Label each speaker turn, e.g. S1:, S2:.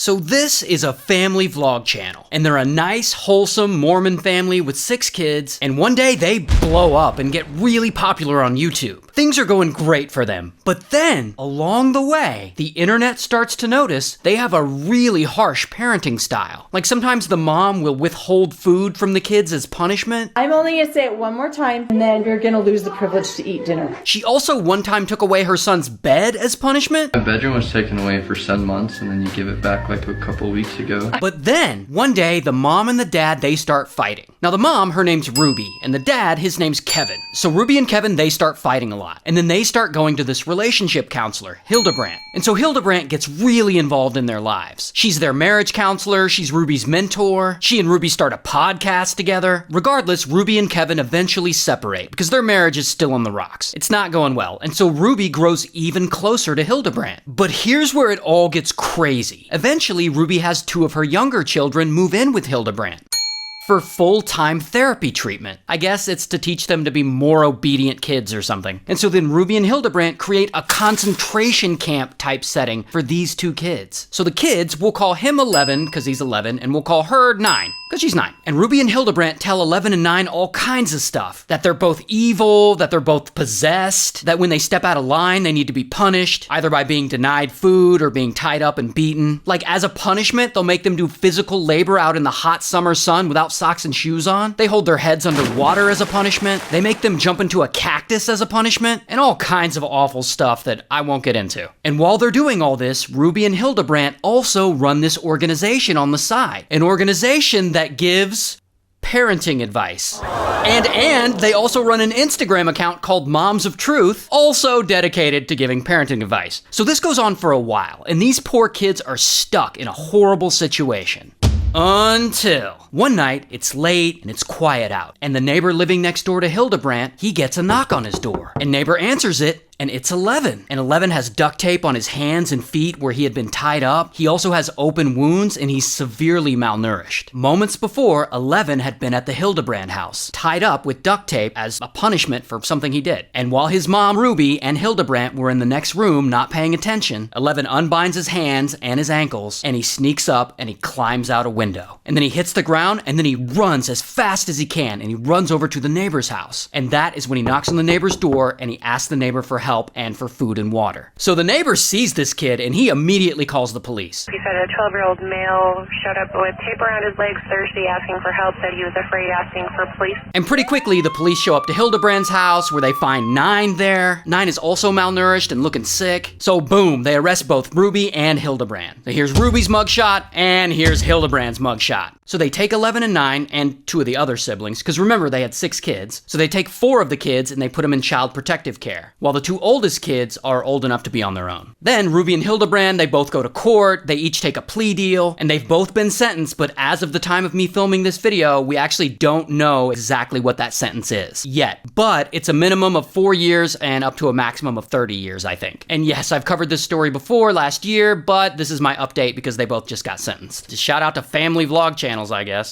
S1: So this is a family vlog channel, and they're a nice, wholesome Mormon family with 6 kids, and one day they blow up and get really popular on YouTube. Things are going great for them, but then, along the way, the internet starts to notice they have a really harsh parenting style. Like sometimes the mom will withhold food from the kids as punishment.
S2: I'm only gonna say it one more time, and then you're gonna lose the privilege to eat dinner.
S1: She also one time took away her son's bed as punishment.
S3: My bedroom was taken away for 7 months, and then you give it back like a couple weeks ago.
S1: But then, one day, the mom and the dad, they start fighting. Now the mom, her name's Ruby, and the dad, his name's Kevin. So Ruby and Kevin, they start fighting a lot. And then they start going to this relationship counselor, Hildebrandt. And so Hildebrandt gets really involved in their lives. She's their marriage counselor, she's Ruby's mentor, she and Ruby start a podcast together. Regardless, Ruby and Kevin eventually separate because their marriage is still on the rocks. It's not going well, and so Ruby grows even closer to Hildebrandt. But here's where it all gets crazy. Eventually, Ruby has 2 of her younger children move in with Hildebrandt for full-time therapy treatment. I guess it's to teach them to be more obedient kids or something. And so then Ruby and Hildebrandt create a concentration camp type setting for these 2 kids. So the kids, we'll call him 11 because he's 11, and we'll call her 9 because she's 9. And Ruby and Hildebrandt tell 11 and 9 all kinds of stuff. That they're both evil, that they're both possessed, that when they step out of line, they need to be punished, either by being denied food or being tied up and beaten. Like as a punishment, they'll make them do physical labor out in the hot summer sun without socks and shoes on. They hold their heads under water as a punishment. They make them jump into a cactus as a punishment, and all kinds of awful stuff that I won't get into. And while they're doing all this, Ruby and Hildebrandt also run this organization on the side. An organization that gives parenting advice. And they also run an Instagram account called Moms of Truth, also dedicated to giving parenting advice. So this goes on for a while, and these poor kids are stuck in a horrible situation. Until one night, it's late and it's quiet out, and the neighbor living next door to Hildebrandt, he gets a knock on his door, and neighbor answers it, and it's 11. And 11 has duct tape on his hands and feet where he had been tied up. He also has open wounds, and he's severely malnourished. Moments before, 11 had been at the Hildebrandt house, tied up with duct tape as a punishment for something he did. And while his mom, Ruby, and Hildebrandt were in the next room not paying attention, 11 unbinds his hands and his ankles, and he sneaks up and he climbs out a window. And then he hits the ground, and then he runs as fast as he can, and he runs over to the neighbor's house. And that is when he knocks on the neighbor's door, and he asks the neighbor for help and for food and water. So the neighbor sees this kid, and he immediately calls the police.
S4: He said a 12-year-old male showed up with tape around his legs Thursday asking for help, said he was afraid asking for police.
S1: And pretty quickly, the police show up to Hildebrandt's house, where they find 9 there. 9 is also malnourished and looking sick. So boom, they arrest both Ruby and Hildebrandt. So here's Ruby's mugshot, and here's Hildebrandt's mugshot. So they take 11 and 9 and 2 of the other siblings, because remember, they had 6 kids. So they take 4 of the kids and they put them in child protective care, while the 2 oldest kids are old enough to be on their own. Then Ruby and Hildebrandt, they both go to court, they each take a plea deal, and they've both been sentenced, but as of the time of me filming this video, we actually don't know exactly what that sentence is yet. But it's a minimum of 4 years and up to a maximum of 30 years, I think. And yes, I've covered this story before last year, but this is my update because they both just got sentenced. Just shout out to family vlog channels, I guess.